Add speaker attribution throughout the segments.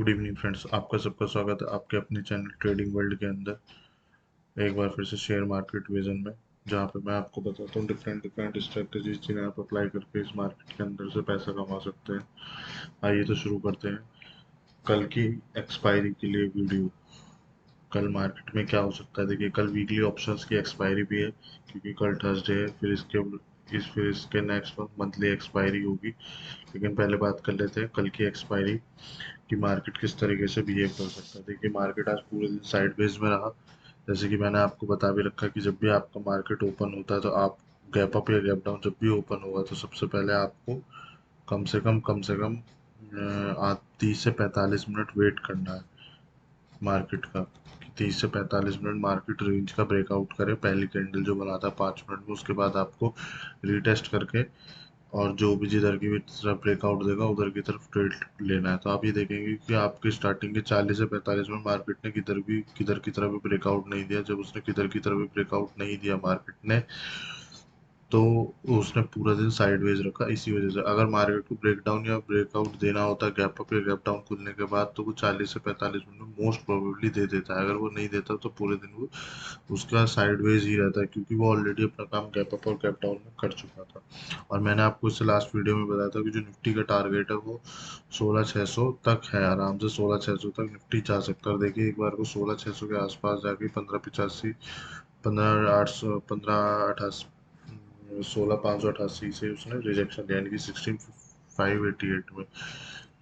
Speaker 1: Good evening friends, आपका सबका स्वागत है आपके अपने चैनल ट्रेडिंग वर्ल्ड के अंदर एक बार फिर से शेयर मार्केट विजन में, जहाँ पे मैं आपको बताता हूँ डिफरेंट डिफरेंट स्ट्रेटजीज जिन्हें आप अप्लाई करके इस मार्केट के अंदर से पैसा कमा सकते हैं। आइए तो शुरू करते हैं कल की एक्सपायरी के लिए वीडियो। कल मार्केट में क्या हो सकता है, देखिए कल वीकली ऑप्शंस की एक्सपायरी भी है, क्योंकि कल थर्सडे है। फिर इसके नेक्स्ट मंथली एक्सपायरी होगी। लेकिन पहले बात कर लेते हैं कल की एक्सपायरी कि मार्केट किस तरीके से बिहेव कर सकता है। देखिए मार्केट आज पूरे दिन साइडवेज में रहा। जैसे कि मैंने आपको बता भी रखा कि जब भी आपका मार्केट ओपन होता है तो आप गैप अप या गैप डाउन जब भी ओपन होगा तो सबसे पहले आपको कम से कम 30 से 45 मिनट वेट करना है मार्केट का, कि 30 से 45 मिनट मार्केट रेंज का ब्रेकआउट करे। पहली कैंडल जो बना था 5 मिनट में, उसके बाद आपको रीटेस्ट करके और जो भी जिधर की भी तरफ ब्रेकआउट देगा उधर की तरफ ट्रेड लेना है। तो आप ये देखेंगे कि आपके स्टार्टिंग के 40 से 45 में मार्केट ने किधर की तरफ भी ब्रेकआउट नहीं दिया। जब उसने किधर की तरफ भी ब्रेकआउट नहीं दिया मार्केट ने, तो उसने पूरा दिन साइडवेज रखा। इसी वजह से अगर मार्केट को ब्रेकडाउन या ब्रेकआउट देना होता है गैप अप या गैप डाउन खुलने के बाद, तो वो 40 से 45 मिनट में मोस्ट प्रोबेबली दे देता है। अगर वो नहीं देता तो पूरे दिन वो उसका साइडवेज ही रहता है, क्योंकि वो ऑलरेडी अपना काम गैप अप और गैप डाउन में कर चुका था। और मैंने आपको इससे लास्ट वीडियो में बताया था कि जो निफ्टी का टारगेट है वो 16,600 तक है। आराम से 16,600 तक निफ्टी जा सकता है। और देखिए एक बार को 16,600 के आसपास जाके 15,85, 15,888, 16,588 से उसने रिजेक्शन दिया, यानी कि 16,588 में।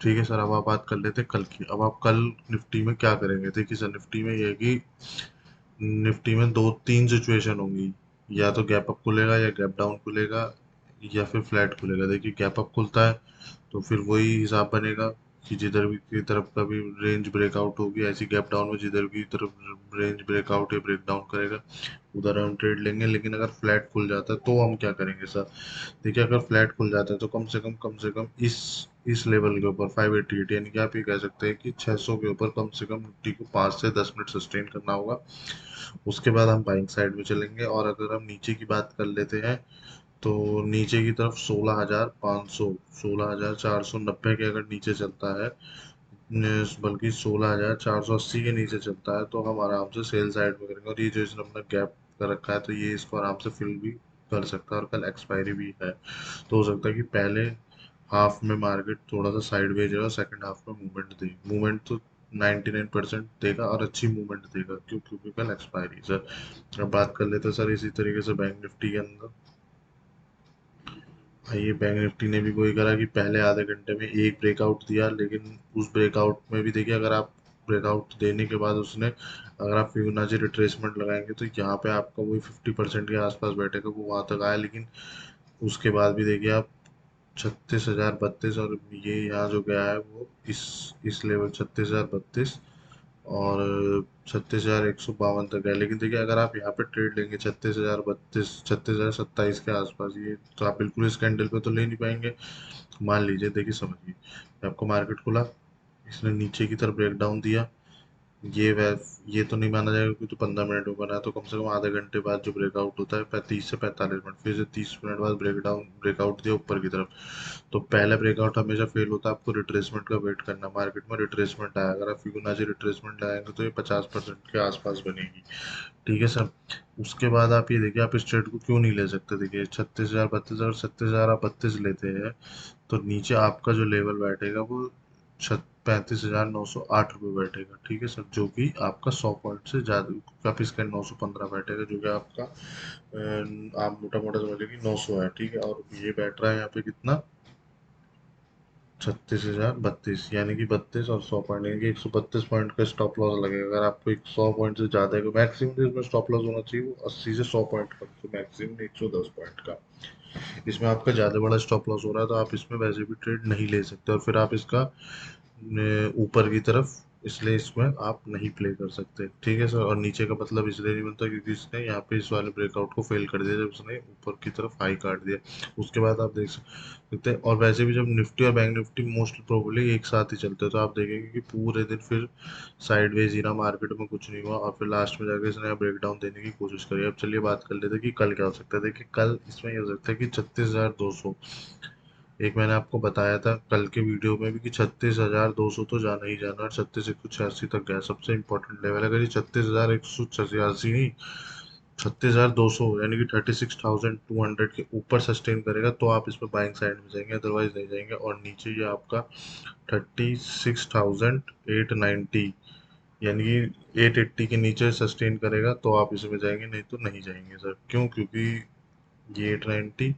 Speaker 1: ठीक है सर, अब आप बात कर लेते हैं कल की। अब आप कल निफ्टी में क्या करेंगे। देखिए सर, निफ्टी में ये है कि निफ्टी में दो तीन सिचुएशन होंगी। या तो गैप अप खुलेगा या गैप डाउन खुलेगा या फिर फ्लैट खुलेगा। देखिए गैप अप खुलता है तो फिर वही हिसाब बनेगा कि जिधर भी की तरफ का भी रेंज ब्रेकआउट होगी, ऐसी गैप डाउन में जिधर की तरफ रेंज ब्रेकआउट या ब्रेक डाउन करेगा उधर हम ट्रेड लेंगे। लेकिन अगर फ्लैट खुल जाता है तो हम क्या करेंगे सर। देखिए अगर फ्लैट खुल जाता है तो कम से कम इस लेवल के ऊपर 588, यानी कि आप ये कह सकते हैं कि 600 के ऊपर कम से कम निफ्टी को 5 से 10 मिनट सस्टेन करना होगा। उसके बाद हम बाइंग साइड में चलेंगे। और अगर हम नीचे की बात कर लेते हैं तो नीचे की तरफ 16,500, 16,490 के अगर नीचे चलता है, बल्कि 16,480 के नीचे चलता है, तो हम आराम से सेल साइड में करेंगे। और ये जो इसने अपना गैप कर रखा है तो ये इसको आराम से फिल भी कर सकता है। और कल एक्सपायरी भी है, तो हो सकता है कि पहले हाफ में मार्केट थोड़ा सा साइडवेज है और सेकंड हाफ में मूवमेंट दे। मूवमेंट तो 99% देगा और अच्छी मूवमेंट देगा, क्योंकि कल एक्सपायरी सर। अब बात कर लेते हैं सर इसी तरीके से बैंक निफ्टी के अंदर। ये बैंक निफ्टी ने भी वही करा कि पहले आधे घंटे में एक ब्रेकआउट दिया, लेकिन उस ब्रेकआउट में भी देखिए, अगर आप ब्रेकआउट देने के बाद उसने, अगर आप फिबोनाची रिट्रेसमेंट लगाएंगे तो यहाँ पे आपका वही 50% के आसपास बैठेगा, वो वहां तक आया। लेकिन उसके बाद भी देखिए आप 36,032, और ये यहाँ जो गया है वो इस लेवल 36,032 और 36,152 तक है। लेकिन देखिए अगर आप यहाँ पे ट्रेड लेंगे 36,032, 36,027 के आसपास, ये तो आप बिल्कुल इस कैंडल पे तो ले नहीं पाएंगे। मान लीजिए, देखिए समझिए कि आपको मार्केट खुला, इसने नीचे की तरफ ब्रेक डाउन दिया। ये वै ये तो नहीं माना जाएगा क्योंकि तो 15 मिनट में बना है, तो कम से कम आधे घंटे बाद जो ब्रेकआउट होता है 30 से 45 मिनट, फिर से 30 मिनट बाद ब्रेकआउट दिया ऊपर की तरफ। तो पहला ब्रेकआउट हमेशा फेल होता है, आपको रिट्रेसमेंट का वेट करना। मार्केट में रिट्रेसमेंट आया, अगर आप फिबोनाची रिट्रेसमेंट लगाएंगे तो ये 50% के आसपास बनेगी। ठीक है सर। उसके बाद आप ये देखिए, आप इस ट्रेड को क्यों नहीं ले सकते। देखिए 36,032, अगर 36,032 लेते हैं तो नीचे आपका जो लेवल बैठेगा वो 35,908 रुपये बैठेगा। ठीक है सर, जो कि आपका 100 पॉइंट से ज़्यादा, आप इसका 915 बैठेगा, जो कि आपका आप मोटा मोटा समझ लीजिए कि 900 है। ठीक है, और ये बैठ रहा है यहाँ पे कितना, 36,032, यानी कि 32 और 100 पॉइंट, यानी कि 132 पॉइंट का स्टॉप लॉस लगेगा। अगर आपको एक 100 पॉइंट से ज़्यादा है, मैक्सिमम इसमें स्टॉप लॉस होना चाहिए वो 80 से 100 पॉइंट का, तो मैक्सिमम 110 पॉइंट का। इसमें आपका ज़्यादा बड़ा स्टॉप लॉस हो रहा है तो आप इसमें वैसे भी ट्रेड नहीं ले सकते। और फिर आप इसका ऊपर की तरफ, इसलिए इसमें आप नहीं प्ले कर सकते। ठीक है सर। और नीचे का मतलब इसलिए नहीं बनता क्योंकि इसने यहाँ पे इस वाले ब्रेकआउट को फेल कर दिया जब उसने ऊपर की तरफ हाई काट दिया। उसके बाद आप देख सकते हैं, और वैसे भी जब निफ्टी और बैंक निफ्टी मोस्ट प्रोबेबली एक साथ ही चलते हैं तो आप देखेंगे कि पूरे दिन फिर साइडवेज ही रहा, मार्केट में कुछ नहीं हुआ, और फिर लास्ट में जाके इसने ब्रेक डाउन देने की कोशिश करी। अब चलिए बात कर लेते हैं कि कल क्या हो सकता है। देखिए कल इसमें ये हो सकता है कि 36,200, एक मैंने आपको बताया था कल के वीडियो में भी कि 36,200 तो जाना ही जाना, और 36,186 तक गया, सबसे इंपॉर्टेंट लेवल। अगर ये 36,186 नहीं, 36,200 यानी कि 36,200 के ऊपर सस्टेन करेगा तो आप इसमें बाइंग साइड में जाएंगे, अदरवाइज नहीं जाएंगे। और नीचे ये आपका 36,890 यानी कि 880 के नीचे सस्टेन करेगा तो आप इसमें जाएंगे, नहीं तो नहीं जाएंगे सर। क्यों? क्योंकि ये 890,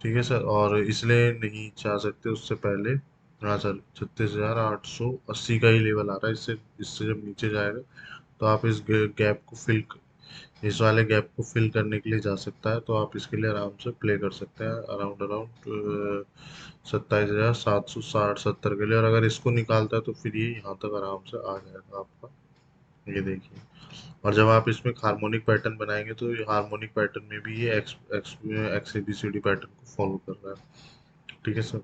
Speaker 1: ठीक है सर, और इसलिए नहीं जा सकते उससे पहले। हाँ सर, 36,880 का ही लेवल आ रहा है, इससे इससे जब नीचे जाएगा तो आप इस गैप को फिल, इस वाले गैप को फिल करने के लिए जा सकता है, तो आप इसके लिए आराम से प्ले कर सकते हैं अराउंड अराउंड 27,760-70 के लिए। और अगर इसको निकालता है तो फिर ये यहाँ तक आराम से आ जाएगा आपका, ये देखिए। और जब आप इसमें हार्मोनिक पैटर्न बनाएंगे तो ये हार्मोनिक पैटर्न में भी ये X X X A B C D pattern को फॉलो कर रहा है, ठीक है सर।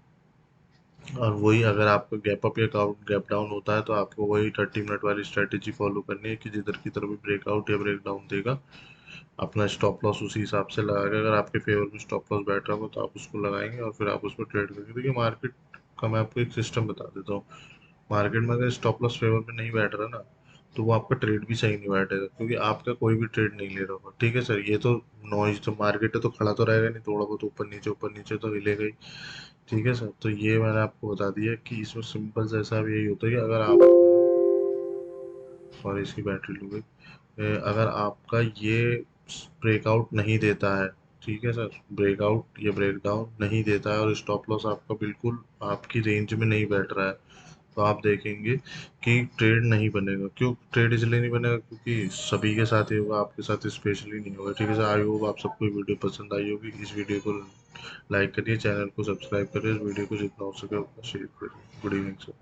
Speaker 1: और वही अगर आपका गैप अप या गैप डाउन होता है तो आपको वही 30 मिनट वाली स्ट्रेटेजी फॉलो करनी है कि जिधर की तरफ भी ब्रेकआउट या ब्रेक डाउन देगा, अपना स्टॉप लॉस उसी हिसाब से लगाएगा। अगर आपके फेवर में स्टॉप लॉस बैठ रहा हो तो आप उसको लगाएंगे और फिर आप उसमें ट्रेड करेंगे। देखिए मार्केट का मैं आपको एक सिस्टम बता देता हूँ। मार्केट में अगर स्टॉप लॉस फेवर में नहीं बैठ रहा ना, तो वो आपका ट्रेड भी सही नहीं बैठेगा, क्योंकि आपका कोई भी ट्रेड नहीं ले रहा होगा, ठीक है सर। ये तो नॉइज, तो मार्केट है तो खड़ा तो रहेगा नहीं, थोड़ा बहुत ऊपर नीचे तो हिलेगा ही, ठीक है सर। तो ये मैंने आपको बता दिया कि इसमें सिंपल सा हिसाब यही होता है कि अगर आप, सॉरी इसकी बैटरी लो गई, अगर आपका ये ब्रेकआउट नहीं देता है, ठीक है सर, ब्रेकआउट या ब्रेकडाउन नहीं देता है और स्टॉप लॉस आपका बिल्कुल आपकी रेंज में नहीं बैठ रहा है, तो आप देखेंगे कि ट्रेड नहीं बनेगा। क्यों ट्रेड इसलिए नहीं बनेगा? क्योंकि सभी के साथ ही होगा, आपके साथ स्पेशली नहीं होगा, ठीक है सर। आई होप आप सबको वीडियो पसंद आई होगी। इस वीडियो को लाइक करिए, चैनल को सब्सक्राइब करिए, इस वीडियो को जितना हो सके उतना शेयर करिए। Good evening sir.